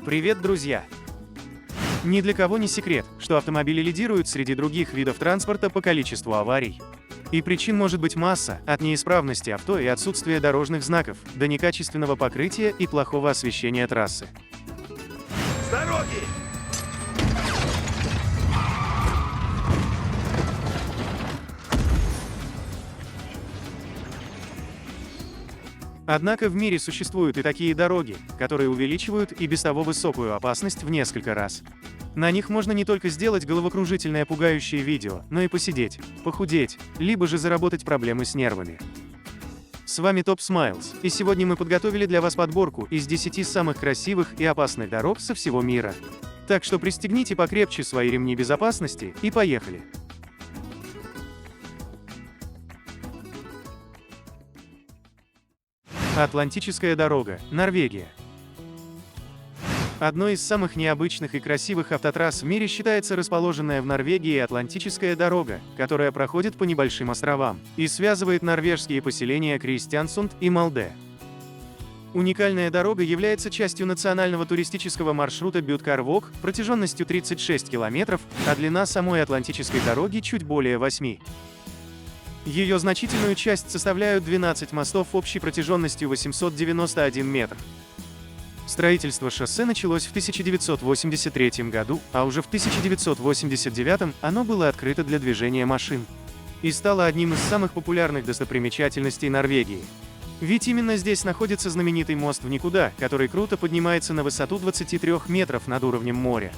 Привет, друзья! Ни для кого не секрет, что автомобили лидируют среди других видов транспорта по количеству аварий. И причин может быть масса, от неисправности авто и отсутствия дорожных знаков, до некачественного покрытия и плохого освещения трассы. С дороги! Однако в мире существуют и такие дороги, которые увеличивают и без того высокую опасность в несколько раз. На них можно не только сделать головокружительное пугающее видео, но и посидеть, похудеть, либо же заработать проблемы с нервами. С вами Top Smiles, и сегодня мы подготовили для вас подборку из 10 самых красивых и опасных дорог со всего мира. Так что пристегните покрепче свои ремни безопасности и поехали! Атлантическая дорога, Норвегия. Одной из самых необычных и красивых автотрасс в мире считается расположенная в Норвегии Атлантическая дорога, которая проходит по небольшим островам и связывает норвежские поселения Кристиансунд и Молде. Уникальная дорога является частью национального туристического маршрута Бюткарвок протяженностью 36 километров, а длина самой Атлантической дороги чуть более 8. Ее значительную часть составляют 12 мостов общей протяженностью 891 метр. Строительство шоссе началось в 1983 году, а уже в 1989 оно было открыто для движения машин. И стало одним из самых популярных достопримечательностей Норвегии. Ведь именно здесь находится знаменитый мост в никуда, который круто поднимается на высоту 23 метров над уровнем моря.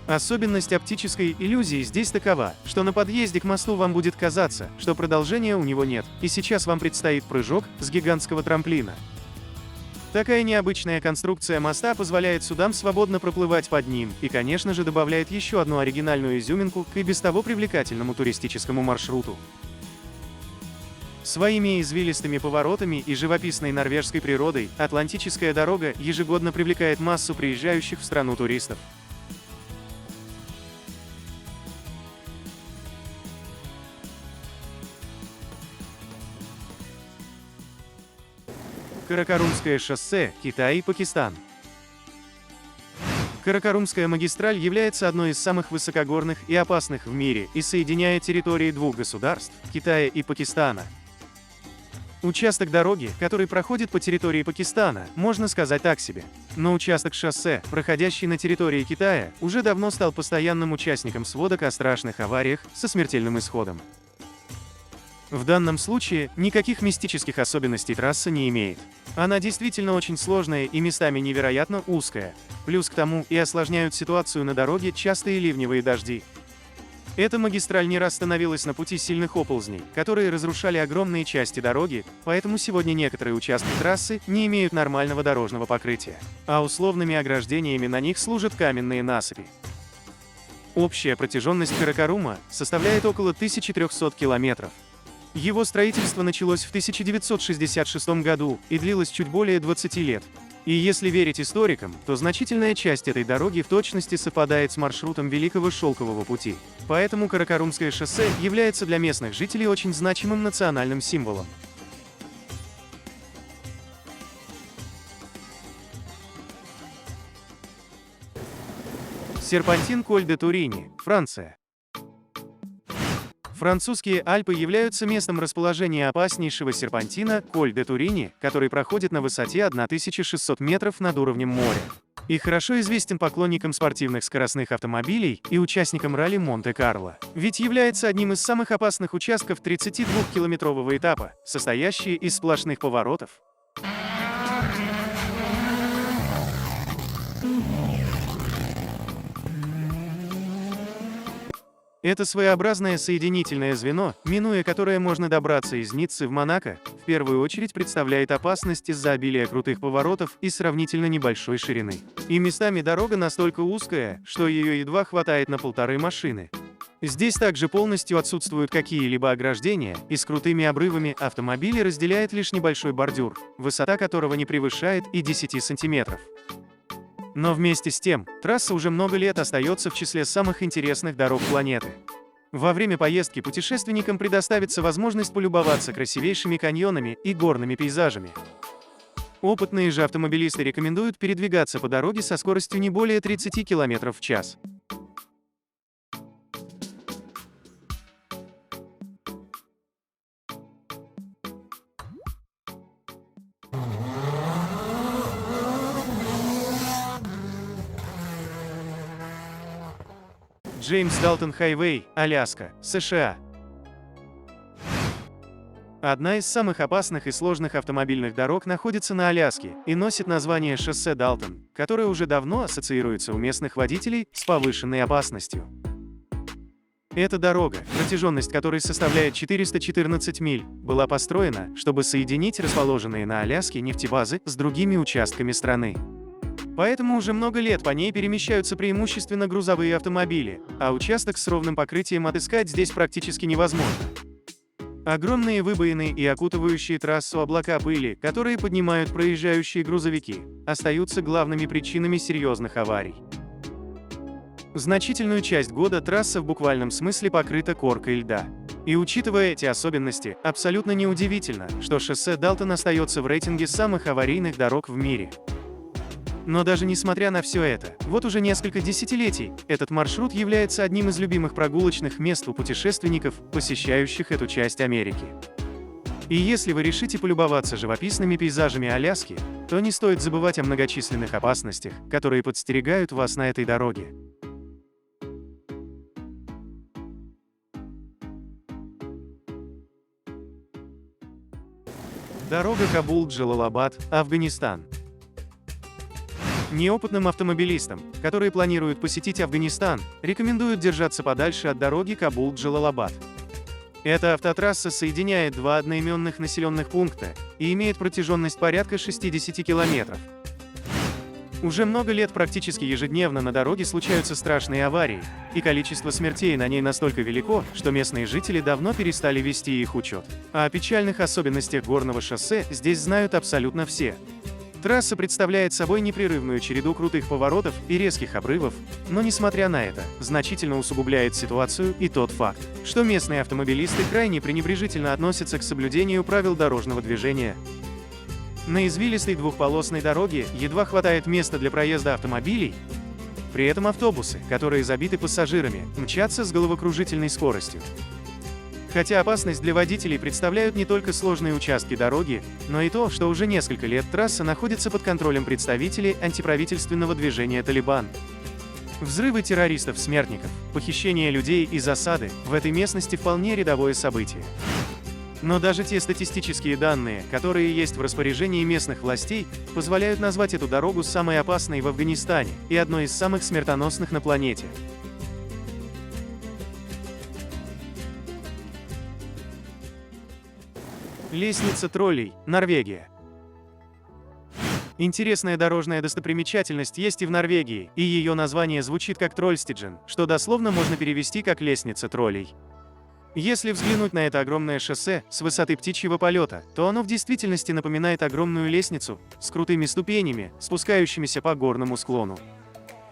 Особенность оптической иллюзии здесь такова, что на подъезде к мосту вам будет казаться, что продолжения у него нет, и сейчас вам предстоит прыжок с гигантского трамплина. Такая необычная конструкция моста позволяет судам свободно проплывать под ним и, конечно же, добавляет еще одну оригинальную изюминку к и без того привлекательному туристическому маршруту. Своими извилистыми поворотами и живописной норвежской природой Атлантическая дорога ежегодно привлекает массу приезжающих в страну туристов. Каракарумское шоссе, Китай и Пакистан. Каракарумская магистраль является одной из самых высокогорных и опасных в мире и соединяет территории двух государств – Китая и Пакистана. Участок дороги, который проходит по территории Пакистана, можно сказать так себе. Но участок шоссе, проходящий на территории Китая, уже давно стал постоянным участником сводок о страшных авариях со смертельным исходом. В данном случае никаких мистических особенностей трасса не имеет. Она действительно очень сложная и местами невероятно узкая. Плюс к тому и осложняют ситуацию на дороге частые ливневые дожди. Эта магистраль не раз становилась на пути сильных оползней, которые разрушали огромные части дороги, поэтому сегодня некоторые участки трассы не имеют нормального дорожного покрытия, а условными ограждениями на них служат каменные насыпи. Общая протяженность Каракарума составляет около 1300 километров. Его строительство началось в 1966 году и длилось чуть более 20 лет. И если верить историкам, то значительная часть этой дороги в точности совпадает с маршрутом Великого Шелкового пути. Поэтому Каракарумское шоссе является для местных жителей очень значимым национальным символом. Серпантин Коль-де-Турини, Франция. Французские Альпы являются местом расположения опаснейшего серпантина Коль-де-Турини, который проходит на высоте 1600 метров над уровнем моря. И хорошо известен поклонникам спортивных скоростных автомобилей и участникам ралли Монте-Карло. Ведь является одним из самых опасных участков 32-километрового этапа, состоящий из сплошных поворотов. Это своеобразное соединительное звено, минуя которое можно добраться из Ниццы в Монако, в первую очередь представляет опасность из-за обилия крутых поворотов и сравнительно небольшой ширины. И местами дорога настолько узкая, что ее едва хватает на 1,5 машины. Здесь также полностью отсутствуют какие-либо ограждения, и с крутыми обрывами автомобили разделяет лишь небольшой бордюр, высота которого не превышает и 10 сантиметров. Но вместе с тем, трасса уже много лет остается в числе самых интересных дорог планеты. Во время поездки путешественникам предоставится возможность полюбоваться красивейшими каньонами и горными пейзажами. Опытные же автомобилисты рекомендуют передвигаться по дороге со скоростью не более 30 км в час. Джеймс Далтон Хайвей, Аляска, США. Одна из самых опасных и сложных автомобильных дорог находится на Аляске и носит название шоссе Далтон, которое уже давно ассоциируется у местных водителей с повышенной опасностью. Эта дорога, протяженность которой составляет 414 миль, была построена, чтобы соединить расположенные на Аляске нефтебазы с другими участками страны. Поэтому уже много лет по ней перемещаются преимущественно грузовые автомобили, а участок с ровным покрытием отыскать здесь практически невозможно. Огромные выбоины и окутывающие трассу облака пыли, которые поднимают проезжающие грузовики, остаются главными причинами серьезных аварий. Значительную часть года трасса в буквальном смысле покрыта коркой льда. И учитывая эти особенности, абсолютно неудивительно, что шоссе Далтон остается в рейтинге самых аварийных дорог в мире. Но даже несмотря на все это, вот уже несколько десятилетий, этот маршрут является одним из любимых прогулочных мест у путешественников, посещающих эту часть Америки. И если вы решите полюбоваться живописными пейзажами Аляски, то не стоит забывать о многочисленных опасностях, которые подстерегают вас на этой дороге. Дорога Кабул-Джалалабад, Афганистан. Неопытным автомобилистам, которые планируют посетить Афганистан, рекомендуют держаться подальше от дороги Кабул-Джалалабад. Эта автотрасса соединяет два одноименных населенных пункта и имеет протяженность порядка 60 километров. Уже много лет практически ежедневно на дороге случаются страшные аварии, и количество смертей на ней настолько велико, что местные жители давно перестали вести их учет. А о печальных особенностях горного шоссе здесь знают абсолютно все. Трасса представляет собой непрерывную череду крутых поворотов и резких обрывов, но несмотря на это, значительно усугубляет ситуацию и тот факт, что местные автомобилисты крайне пренебрежительно относятся к соблюдению правил дорожного движения. На извилистой двухполосной дороге едва хватает места для проезда автомобилей, при этом автобусы, которые забиты пассажирами, мчатся с головокружительной скоростью. Хотя опасность для водителей представляют не только сложные участки дороги, но и то, что уже несколько лет трасса находится под контролем представителей антиправительственного движения «Талибан». Взрывы террористов-смертников, похищение людей и засады в этой местности вполне рядовое событие. Но даже те статистические данные, которые есть в распоряжении местных властей, позволяют назвать эту дорогу самой опасной в Афганистане и одной из самых смертоносных на планете. Лестница троллей, Норвегия. Интересная дорожная достопримечательность есть и в Норвегии, и ее название звучит как Трольстиджен, что дословно можно перевести как «лестница троллей». Если взглянуть на это огромное шоссе с высоты птичьего полета, то оно в действительности напоминает огромную лестницу с крутыми ступенями, спускающимися по горному склону.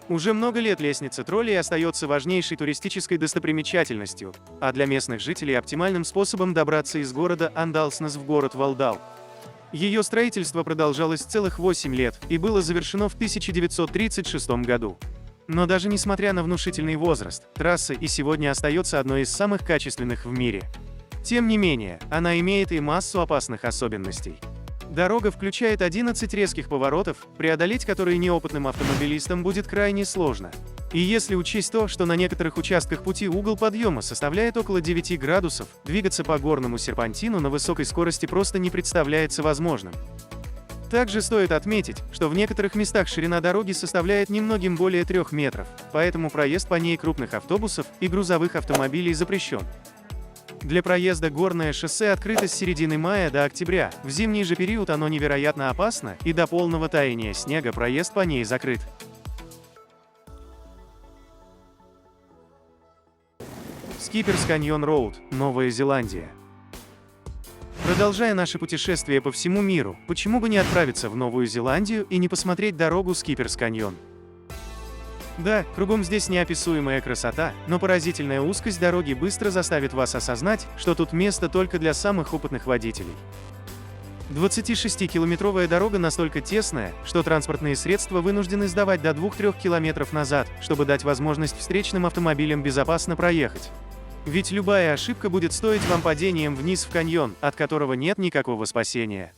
Уже много лет лестница троллей остается важнейшей туристической достопримечательностью, а для местных жителей оптимальным способом добраться из города Андалснес в город Валдал. Ее строительство продолжалось целых 8 лет и было завершено в 1936 году. Но даже несмотря на внушительный возраст, трасса и сегодня остается одной из самых качественных в мире. Тем не менее, она имеет и массу опасных особенностей. Дорога включает 11 резких поворотов, преодолеть которые неопытным автомобилистам будет крайне сложно. И если учесть то, что на некоторых участках пути угол подъема составляет около 9 градусов, двигаться по горному серпантину на высокой скорости просто не представляется возможным. Также стоит отметить, что в некоторых местах ширина дороги составляет немногим более 3 метров, поэтому проезд по ней крупных автобусов и грузовых автомобилей запрещен. Для проезда горное шоссе открыто с середины мая до октября, в зимний же период оно невероятно опасно, и до полного таяния снега проезд по ней закрыт. Скиперс Каньон Роуд, Новая Зеландия. Продолжая наше путешествие по всему миру, почему бы не отправиться в Новую Зеландию и не посмотреть дорогу Скиперс Каньон? Да, кругом здесь неописуемая красота, но поразительная узкость дороги быстро заставит вас осознать, что тут место только для самых опытных водителей. 26-километровая дорога настолько тесная, что транспортные средства вынуждены сдавать до 2-3 километров назад, чтобы дать возможность встречным автомобилям безопасно проехать. Ведь любая ошибка будет стоить вам падением вниз в каньон, от которого нет никакого спасения.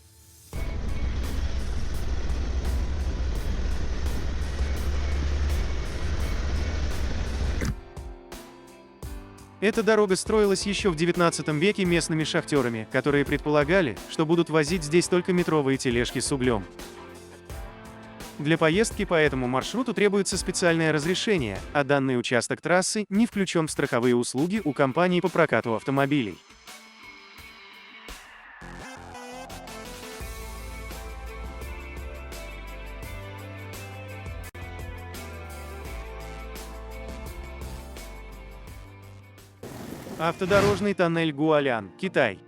Эта дорога строилась еще в 19 веке местными шахтерами, которые предполагали, что будут возить здесь только метровые тележки с углем. Для поездки по этому маршруту требуется специальное разрешение, а данный участок трассы не включен в страховые услуги у компаний по прокату автомобилей. Автодорожный тоннель Гуалян, Китай.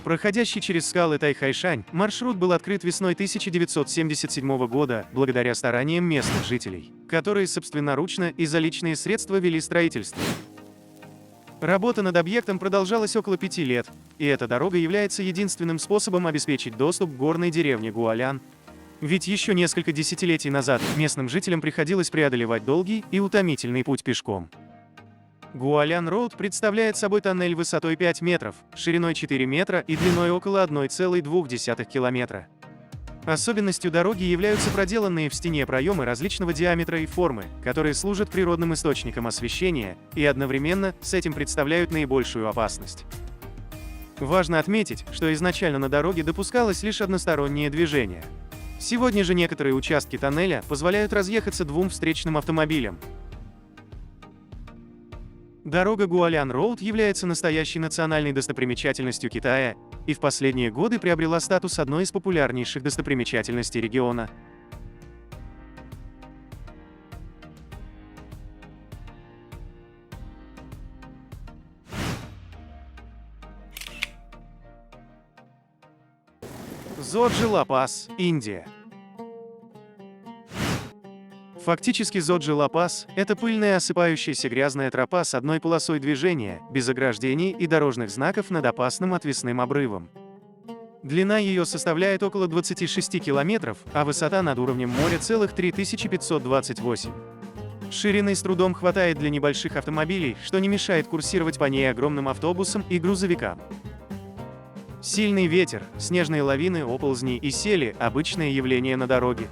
Проходящий через скалы Тайхайшань, маршрут был открыт весной 1977 года, благодаря стараниям местных жителей, которые собственноручно и за личные средства вели строительство. Работа над объектом продолжалась около 5 лет, и эта дорога является единственным способом обеспечить доступ к горной деревне Гуалян. Ведь еще несколько десятилетий назад местным жителям приходилось преодолевать долгий и утомительный путь пешком. Гуалян-Роуд представляет собой тоннель высотой 5 метров, шириной 4 метра и длиной около 1,2 километра. Особенностью дороги являются проделанные в стене проемы различного диаметра и формы, которые служат природным источником освещения и одновременно с этим представляют наибольшую опасность. Важно отметить, что изначально на дороге допускалось лишь одностороннее движение. Сегодня же некоторые участки тоннеля позволяют разъехаться двум встречным автомобилям. Дорога Гуалян-Роуд является настоящей национальной достопримечательностью Китая и в последние годы приобрела статус одной из популярнейших достопримечательностей региона. Зоджи-Ла-Пас, Индия. Фактически Зоджи-Ла-Пас – это пыльная осыпающаяся грязная тропа с одной полосой движения, без ограждений и дорожных знаков над опасным отвесным обрывом. Длина ее составляет около 26 километров, а высота над уровнем моря целых 3528. Ширины с трудом хватает для небольших автомобилей, что не мешает курсировать по ней огромным автобусам и грузовикам. Сильный ветер, снежные лавины, оползни и сели – обычное явление на дороге.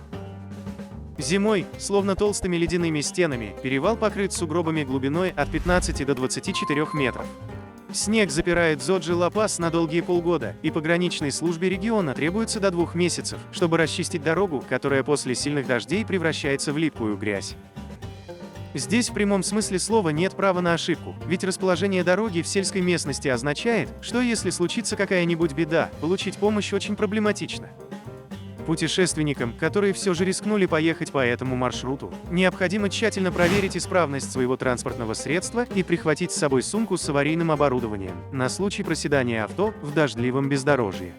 Зимой, словно толстыми ледяными стенами, перевал покрыт сугробами глубиной от 15 до 24 метров. Снег запирает Зоджи-Ла-Пас на долгие полгода, и пограничной службе региона требуется до 2 месяцев, чтобы расчистить дорогу, которая после сильных дождей превращается в липкую грязь. Здесь в прямом смысле слова нет права на ошибку, ведь расположение дороги в сельской местности означает, что если случится какая-нибудь беда, получить помощь очень проблематично. Путешественникам, которые все же рискнули поехать по этому маршруту, необходимо тщательно проверить исправность своего транспортного средства и прихватить с собой сумку с аварийным оборудованием на случай проседания авто в дождливом бездорожье.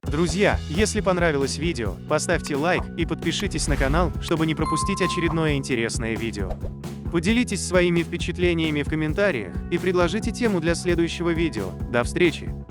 Друзья, если понравилось видео, поставьте лайк и подпишитесь на канал, чтобы не пропустить очередное интересное видео. Поделитесь своими впечатлениями в комментариях и предложите тему для следующего видео. До встречи!